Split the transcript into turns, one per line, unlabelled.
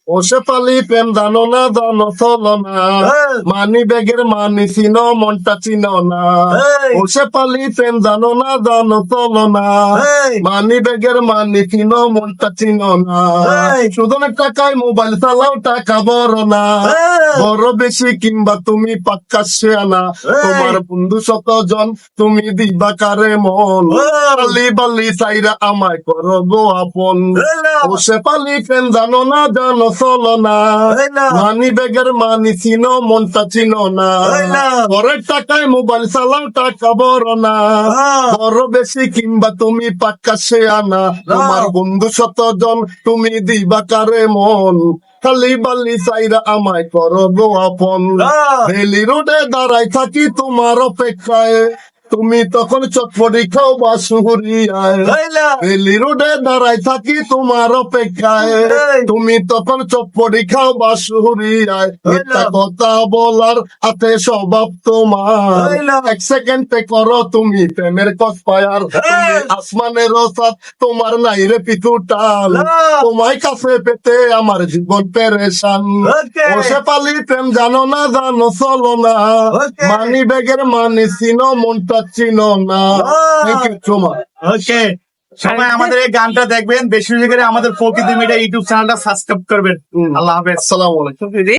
ও শেফালি প্রেম জানো না জানো চলো না, মানি ব্যাগের মানি চিনো মনটা চিনো না। ও শেফালি প্রেম জানো না জানো চলো না, মানি ব্যাগের মানি চিনো মনটা চিনো না। সুদনের টাকায় মোবাইল চালাও টাকা বড় না, বড় বেশি কিংবা তুমি পাক্কা শেয়ানা। তোমার বন্ধু 100 জন তুমি দিবা কারে মন, বালি বালি চাইরা আমায় করো গো আপন। ও শেফালি প্রেম জানো না জানো চলো না, মানি ব্যাগের মানি চিনো মনটা চিনো না। পরের টাকায় মোবাইল চালাও টাকা বড় না, বড় বেশি কিংবা তুমি পাক্কা শেয়ানা। তোমার বন্ধু 100 জন তুমি দিবা কারে মন, খালি বালি চাইরা আমায় করো গো আপন। রেলি রোডে দাঁড়াই থাকি তোমার অপেক্ষায়, তুমি তখন চটপটি খাও বাসুরিয়ায়। রেলি রোডে দাঁড়াই থাকি তোমার অপেক্ষায়, তুমি তখন চটপটি খাও বাসুরিয়ায়। মিথ্যা কথা বলার হাতে স্বভাব তোমার, 1 সেকেন্ডে করো তুমি প্রেমের কসপায়ার। আসমানের রসাদ তোমার নাই রে পিছু টান, তোমায় কাছে পেতে আমার জীবন পেরেশান। ও শেফালি প্রেম জানো না জানো চলো না, মানি ব্যাগের মানি চিনো মনটা চিনো না। Thank you so much.
Okay, সবাই আমাদের এই গানটা দেখবেন, বেশি বেশি করে আমাদের প্রকৃতি মিডিয়া ইউটিউব চ্যানেলটা সাবস্ক্রাইব করবেন। আল্লাহ হাফেজ।
আসসালামু আলাইকুম।